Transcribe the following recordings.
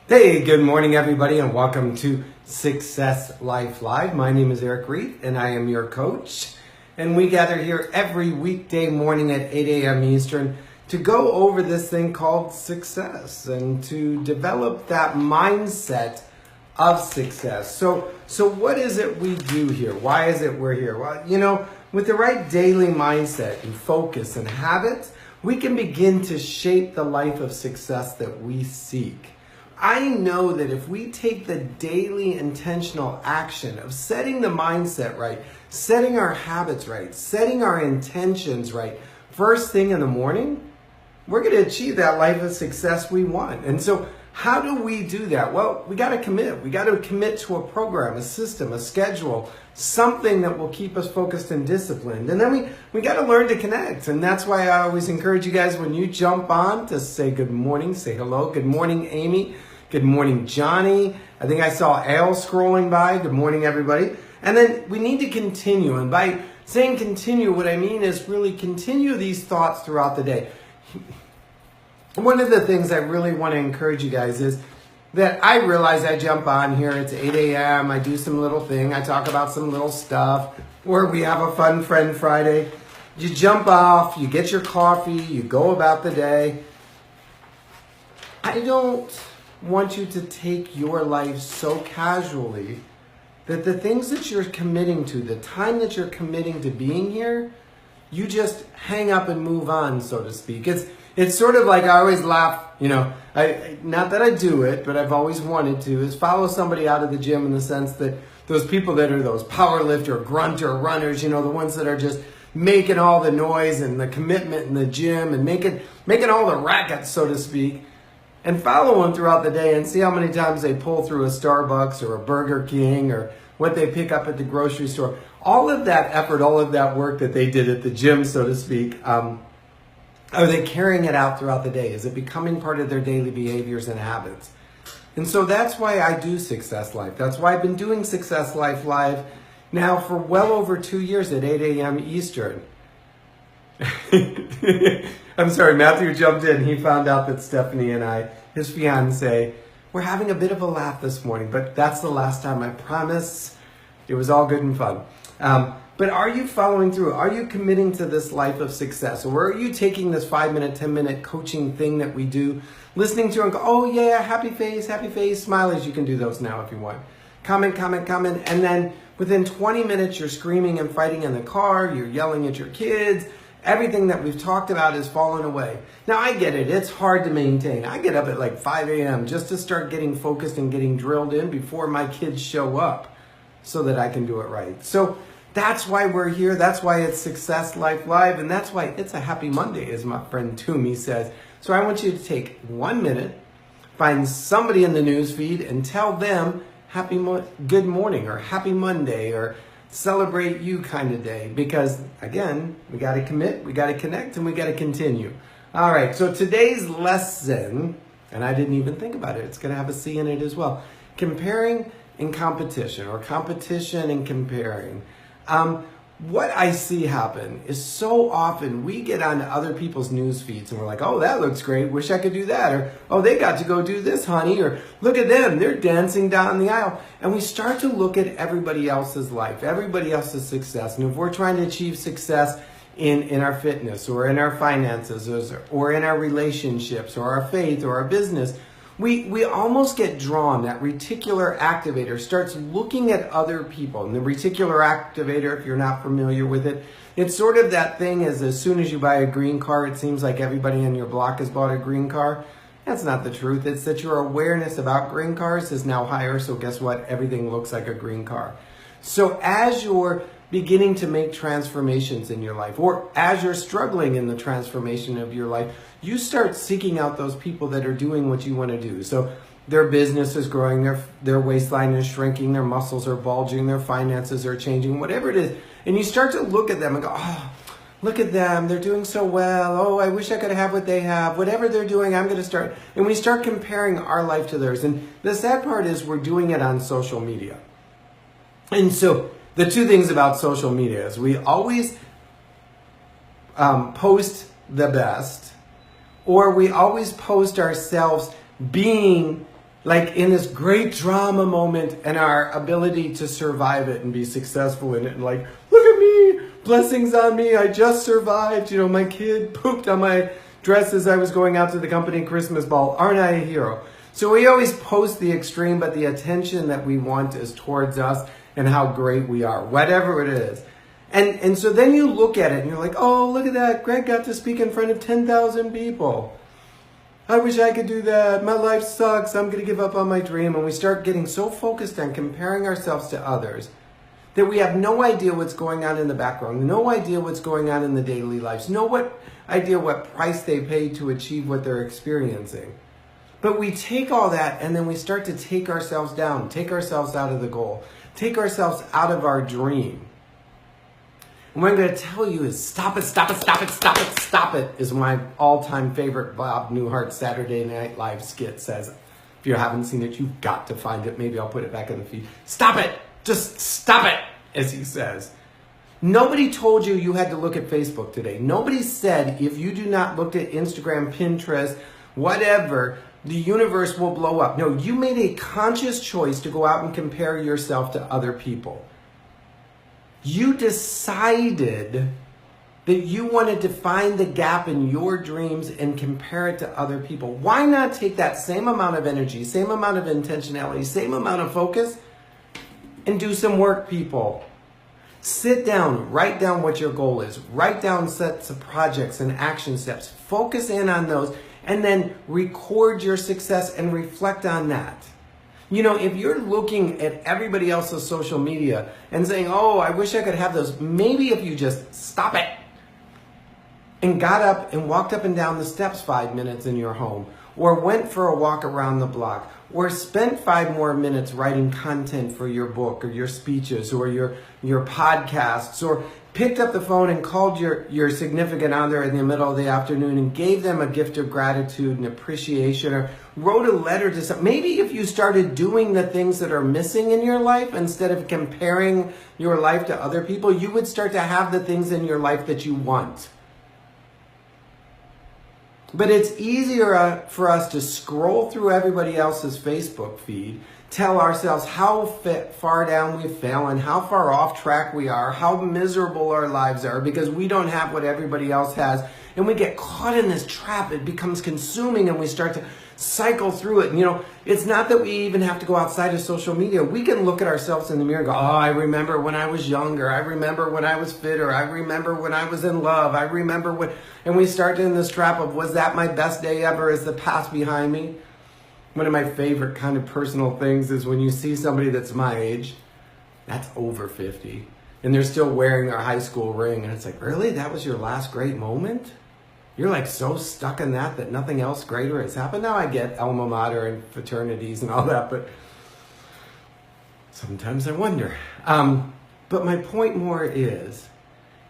Hey, good morning, everybody, and welcome to Success Life Live. My name is Reid, and I am your coach. And we gather here every weekday morning at 8 a.m. Eastern to go over this thing called success and to develop that mindset of success. So what is it we do here? Why is it we're here? Well, with the right daily mindset and focus and habits, we can begin to shape the life of success that we seek. I know that if we take the daily intentional action of setting the mindset right, setting our habits right, setting our intentions right, first thing in the morning, we're going to achieve that life of success we want. And so how do we do that? Well, we got to commit. We got to commit to a program, a system, a schedule, something that will keep us focused and disciplined. And then we got to learn to connect. And that's why I always encourage you guys when you jump on to say good morning, say hello. Good morning, Amy. Good morning, Johnny. I think I saw Al scrolling by. Good morning, everybody. And then we need to continue. And by saying continue, what I mean is really continue these thoughts throughout the day. One of the things I really want to encourage you guys is that I realize I jump on here. It's 8 a.m. I do some little thing. I talk about some little stuff. Or we have a fun Friend Friday. You jump off. You get your coffee. You go about the day. I don't want you to take your life so casually that the things that you're committing to, the time that you're committing to being here, you just hang up and move on, so to speak. It's sort of like I always laugh, not that I do it, but I've always wanted to, is follow somebody out of the gym in the sense that those people that are those power lifter, grunter, runners, the ones that are just making all the noise and the commitment in the gym and making all the racket, so to speak. And follow them throughout the day and see how many times they pull through a Starbucks or a Burger King or what they pick up at the grocery store. All of that effort, all of that work that they did at the gym, so to speak, are they carrying it out throughout the day? Is it becoming part of their daily behaviors and habits? And so that's why I do Success Life. That's why I've been doing Success Life Live now for well over 2 years at 8 a.m. Eastern. I'm sorry, Matthew jumped in. He found out that Stephanie and I, his fiance, we're having a bit of a laugh this morning, but that's the last time, I promise. It was all good and fun. But are you following through? Are you committing to this life of success? Or are you taking this 5-minute, 10-minute coaching thing that we do, listening to and go, oh yeah, happy face, smileys. You can do those now if you want. Comment. And then within 20 minutes, you're screaming and fighting in the car. You're yelling at your kids. Everything that we've talked about is falling away. Now, I get it. It's hard to maintain. I get up at like 5 a.m. just to start getting focused and getting drilled in before my kids show up so that I can do it right. So that's why we're here. That's why it's Success Life Live. And that's why it's a happy Monday, as my friend Toomey says. So I want you to take 1 minute, find somebody in the news feed and tell them good morning or happy Monday or celebrate you kind of day, because again, we got to commit, we got to connect, and we got to continue. All right, so today's lesson, and I didn't even think about it, it's going to have a C in it as well. Comparing and competition, or competition and comparing. What I see happen is so often we get onto other people's news feeds and we're like, oh, that looks great. Wish I could do that. Or, oh, they got to go do this, honey. Or look at them. They're dancing down the aisle. And we start to look at everybody else's life, everybody else's success. And if we're trying to achieve success in our fitness or in our finances or in our relationships or our faith or our business, we almost get drawn. That reticular activator starts looking at other people. And the reticular activator, if you're not familiar with it, it's sort of that thing as soon as you buy a green car, it seems like everybody in your block has bought a green car. That's not the truth. It's that your awareness about green cars is now higher. So guess what? Everything looks like a green car. So as you're beginning to make transformations in your life, or as you're struggling in the transformation of your life, you start seeking out those people that are doing what you want to do. So their business is growing, their waistline is shrinking, their muscles are bulging, their finances are changing, whatever it is. And you start to look at them and go, oh, look at them, they're doing so well. Oh, I wish I could have what they have. Whatever they're doing, I'm going to start. And we start comparing our life to theirs. And the sad part is we're doing it on social media. And so the two things about social media is we always post the best, or we always post ourselves being like in this great drama moment and our ability to survive it and be successful in it. And like, look at me, blessings on me, I just survived. You know, my kid pooped on my dress as I was going out to the company Christmas ball. Aren't I a hero? So we always post the extreme, but the attention that we want is towards us and how great we are, whatever it is. And so then you look at it and you're like, oh, look at that. Greg got to speak in front of 10,000 people. I wish I could do that. My life sucks. I'm going to give up on my dream. And we start getting so focused on comparing ourselves to others that we have no idea what's going on in the background, no idea what's going on in the daily lives, no idea what price they pay to achieve what they're experiencing. But we take all that and then we start to take ourselves down, take ourselves out of the goal, take ourselves out of our dream. And what I'm going to tell you is stop it, stop it, stop it, stop it, stop it is my all-time favorite Bob Newhart Saturday Night Live skit says. If you haven't seen it, you've got to find it. Maybe I'll put it back in the feed. Stop it. Just stop it, as he says. Nobody told you you had to look at Facebook today. Nobody said if you do not look at Instagram, Pinterest, whatever, the universe will blow up. No, you made a conscious choice to go out and compare yourself to other people. You decided that you wanted to find the gap in your dreams and compare it to other people. Why not take that same amount of energy, same amount of intentionality, same amount of focus, and do some work, people? Sit down, write down what your goal is, write down sets of projects and action steps, focus in on those, and then record your success and reflect on that. You know, if you're looking at everybody else's social media and saying, oh, I wish I could have those, maybe if you just stop it and got up and walked up and down the steps 5 minutes in your home, or went for a walk around the block, or spent 5 more minutes writing content for your book or your speeches or your podcasts, or picked up the phone and called your significant other in the middle of the afternoon and gave them a gift of gratitude and appreciation, or wrote a letter to some. Maybe if you started doing the things that are missing in your life instead of comparing your life to other people, you would start to have the things in your life that you want. But it's easier for us to scroll through everybody else's Facebook feed, tell ourselves how far down we've fallen, how far off track we are, how miserable our lives are because we don't have what everybody else has. And we get caught in this trap. It becomes consuming and we start to cycle through it. And, you know, it's not that we even have to go outside of social media. We can look at ourselves in the mirror and go, oh, I remember when I was younger. I remember when I was fitter. I remember when I was in love. I remember when... And we start in this trap of, was that my best day ever? Is the past behind me? One of my favorite kind of personal things is when you see somebody that's my age, that's over 50, and they're still wearing their high school ring. And it's like, really? That was your last great moment? You're like so stuck in that nothing else greater has happened? Now I get alma mater and fraternities and all that, but sometimes I wonder. But my point more is,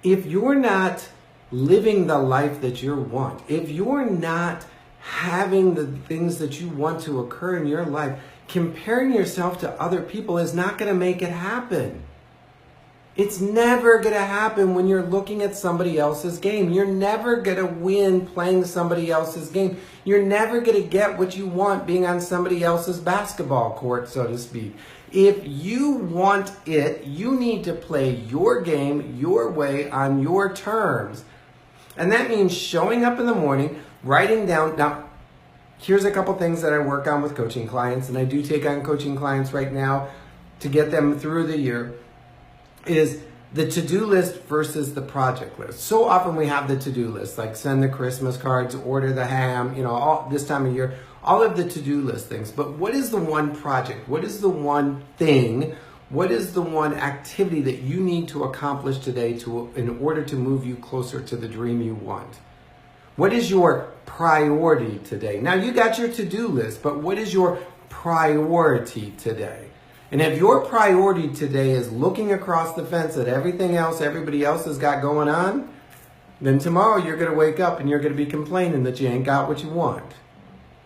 if you're not living the life that you want, if you're not having the things that you want to occur in your life, comparing yourself to other people is not going to make it happen. It's never going to happen when you're looking at somebody else's game. You're never going to win playing somebody else's game. You're never going to get what you want being on somebody else's basketball court, so to speak. If you want it, you need to play your game, your way, on your terms. And that means showing up in the morning, writing down. Now, here's a couple things that I work on with coaching clients, and I do take on coaching clients right now to get them through the year, is the to-do list versus the project list. So often we have the to-do list, like send the Christmas cards, order the ham, you know, all this time of year, all of the to-do list things. But what is the one project? What is the one thing? What is the one activity that you need to accomplish today in order to move you closer to the dream you want? What is your priority today? Now, you got your to-do list, but what is your priority today? And if your priority today is looking across the fence at everything else everybody else has got going on, then tomorrow you're going to wake up and you're going to be complaining that you ain't got what you want.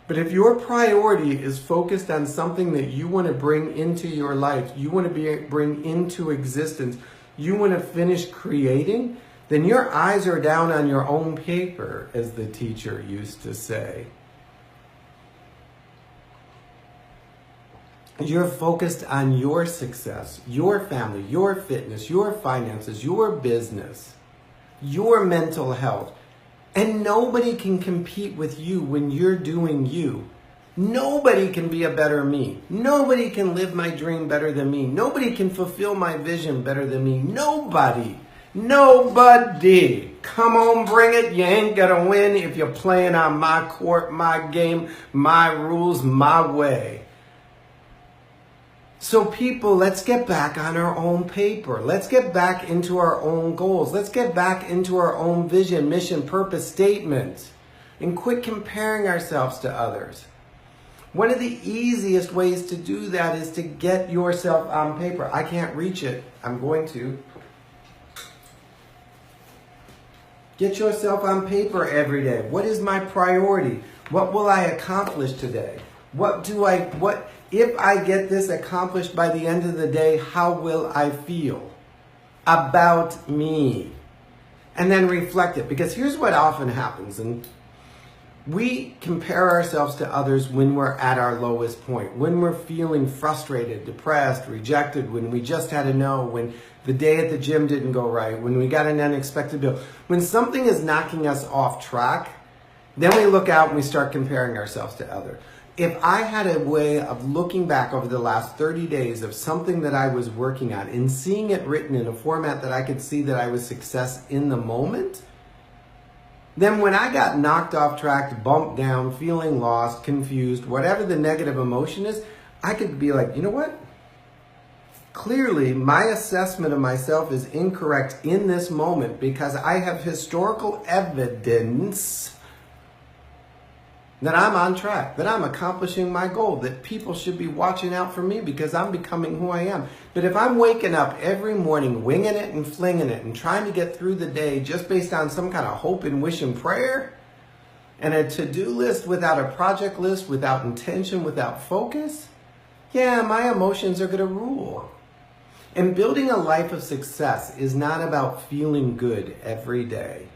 But if your priority is focused on something that you want to bring into your life, you want to bring into existence, you want to finish creating, then your eyes are down on your own paper, as the teacher used to say. You're focused on your success, your family, your fitness, your finances, your business, your mental health. And nobody can compete with you when you're doing you. Nobody can be a better me. Nobody can live my dream better than me. Nobody can fulfill my vision better than me. Nobody. Nobody. Come on, bring it. You ain't gonna win if you're playing on my court, my game, my rules, my way. So people, let's get back on our own paper. Let's get back into our own goals. Let's get back into our own vision, mission, purpose, statement, and quit comparing ourselves to others. One of the easiest ways to do that is to get yourself on paper. I can't reach it. I'm going to. Get yourself on paper every day. What is my priority? What will I accomplish today? If I get this accomplished by the end of the day, how will I feel about me? And then reflect it. Because here's what often happens. And we compare ourselves to others when we're at our lowest point, when we're feeling frustrated, depressed, rejected, when we just had a no, when the day at the gym didn't go right, when we got an unexpected bill. When something is knocking us off track, then we look out and we start comparing ourselves to others. If I had a way of looking back over the last 30 days of something that I was working on and seeing it written in a format that I could see that I was success in the moment, then when I got knocked off track, bumped down, feeling lost, confused, whatever the negative emotion is, I could be like, you know what? Clearly, my assessment of myself is incorrect in this moment because I have historical evidence that I'm on track, that I'm accomplishing my goal, that people should be watching out for me because I'm becoming who I am. But if I'm waking up every morning winging it and flinging it and trying to get through the day just based on some kind of hope and wish and prayer and a to-do list without a project list, without intention, without focus, yeah, my emotions are going to rule. And building a life of success is not about feeling good every day.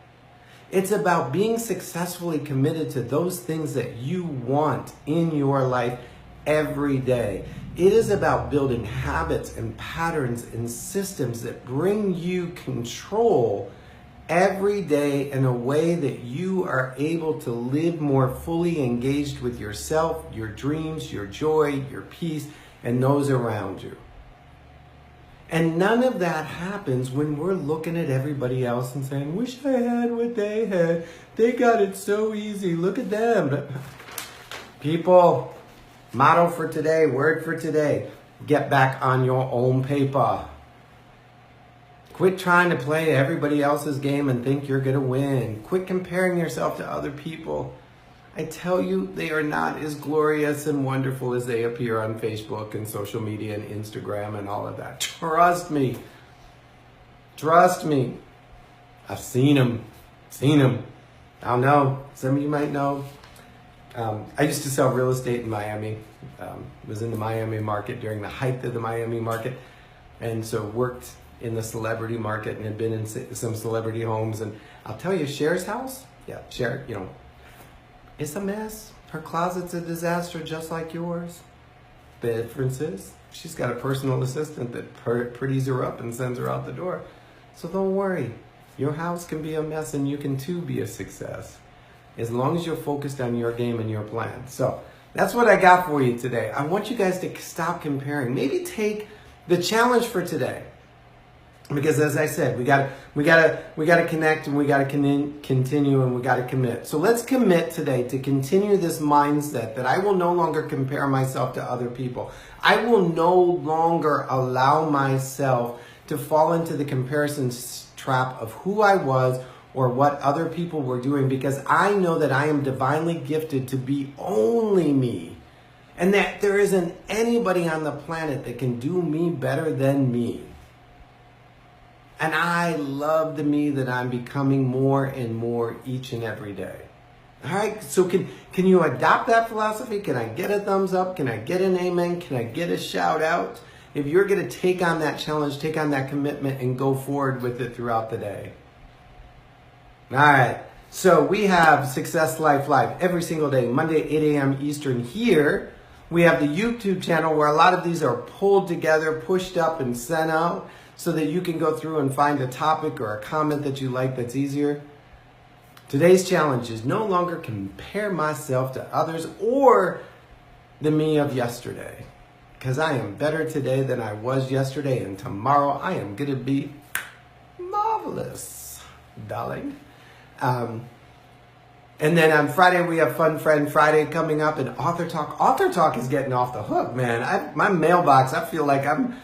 It's about being successfully committed to those things that you want in your life every day. It is about building habits and patterns and systems that bring you control every day in a way that you are able to live more fully engaged with yourself, your dreams, your joy, your peace, and those around you. And none of that happens when we're looking at everybody else and saying, wish I had what they had. They got it so easy. Look at them. People, motto for today, word for today, get back on your own paper. Quit trying to play everybody else's game and think you're going to win. Quit comparing yourself to other people. I tell you, they are not as glorious and wonderful as they appear on Facebook and social media and Instagram and all of that. Trust me. Trust me. I've seen them. I don't know. Some of you might know. I used to sell real estate in Miami. Was in the Miami market during the height of the Miami market. And so worked in the celebrity market and had been in some celebrity homes. And I'll tell you, Cher's house, Cher, it's a mess. Her closet's a disaster just like yours. The difference is she's got a personal assistant that pretties her up and sends her out the door. So don't worry. Your house can be a mess and you can too be a success. As long as you're focused on your game and your plan. So that's what I got for you today. I want you guys to stop comparing. Maybe take the challenge for today. Because as I said, we gotta connect and we gotta continue and we gotta commit. So let's commit today to continue this mindset that I will no longer compare myself to other people. I will no longer allow myself to fall into the comparison trap of who I was or what other people were doing, because I know that I am divinely gifted to be only me, and that there isn't anybody on the planet that can do me better than me. And I love the me that I'm becoming more and more each and every day. All right, so can you adopt that philosophy? Can I get a thumbs up? Can I get an amen? Can I get a shout out? If you're going to take on that challenge, take on that commitment, and go forward with it throughout the day. All right, so we have Success Life Live every single day, Monday, 8 a.m. Eastern here We have the YouTube channel where a lot of these are pulled together, pushed up, and sent out so that you can go through and find a topic or a comment that you like that's easier. Today's challenge is no longer compare myself to others or the me of yesterday, because I am better today than I was yesterday, and tomorrow I am going to be marvelous, darling. And then on Friday, we have Fun Friend Friday coming up, and Author Talk. Author Talk is getting off the hook, man. My mailbox, I feel like I'm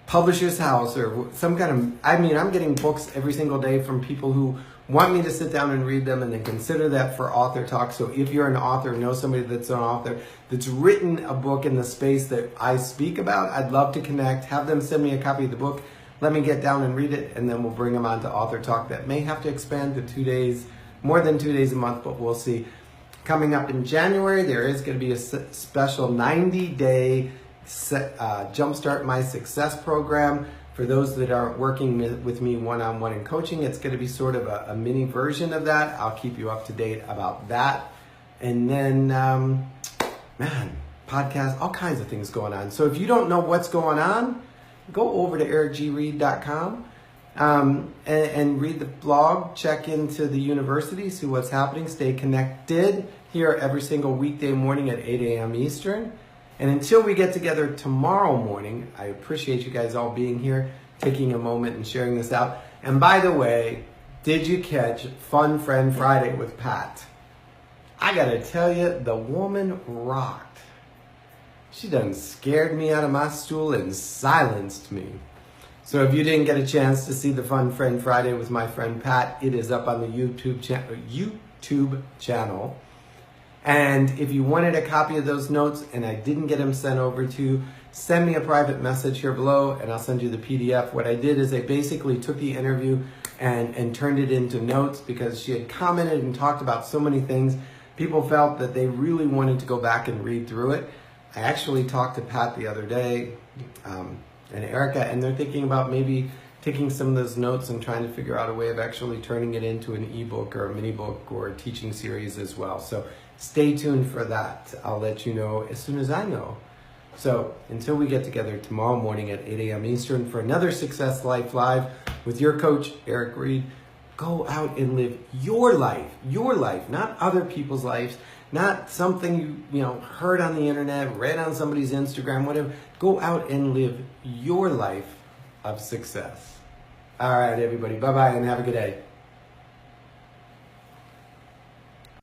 Publisher's House or some kind of, I'm getting books every single day from people who want me to sit down and read them and then consider that for Author Talk. So if you're an author, know somebody that's an author that's written a book in the space that I speak about, I'd love to connect, have them send me a copy of the book, let me get down and read it, and then we'll bring them on to Author Talk. That may have to expand to 2 days, more than 2 days a month, but we'll see. Coming up in January, there is going to be a special 90-day Jumpstart My Success program. For those that are working with me one-on-one in coaching, it's going to be sort of a mini version of that. I'll keep you up to date about that. And then, podcasts, all kinds of things going on. So if you don't know what's going on, go over to ericgreid.com and read the blog, check into the university, see what's happening, stay connected here every single weekday morning at 8 a.m. Eastern. And until we get together tomorrow morning, I appreciate you guys all being here, taking a moment and sharing this out. And by the way, did you catch Fun Friend Friday with Pat? I gotta tell you, the woman rocked. She done scared me out of my stool and silenced me. So if you didn't get a chance to see the Fun Friend Friday with my friend Pat, it is up on the YouTube channel. And if you wanted a copy of those notes and I didn't get them sent over to you, send me a private message here below and I'll send you the PDF. What I did is I basically took the interview and turned it into notes because she had commented and talked about so many things. People felt that they really wanted to go back and read through it. I actually talked to Pat the other day and Erica, and they're thinking about maybe taking some of those notes and trying to figure out a way of actually turning it into an ebook or a mini book or a teaching series as well. So stay tuned for that. I'll let you know as soon as I know. So until we get together tomorrow morning at 8 a.m. Eastern for another Success Life Live with your coach, Eric Reid, go out and live your life, not other people's lives, not something you heard on the internet, read on somebody's Instagram, whatever. Go out and live your life of success. All right, everybody. Bye-bye and have a good day.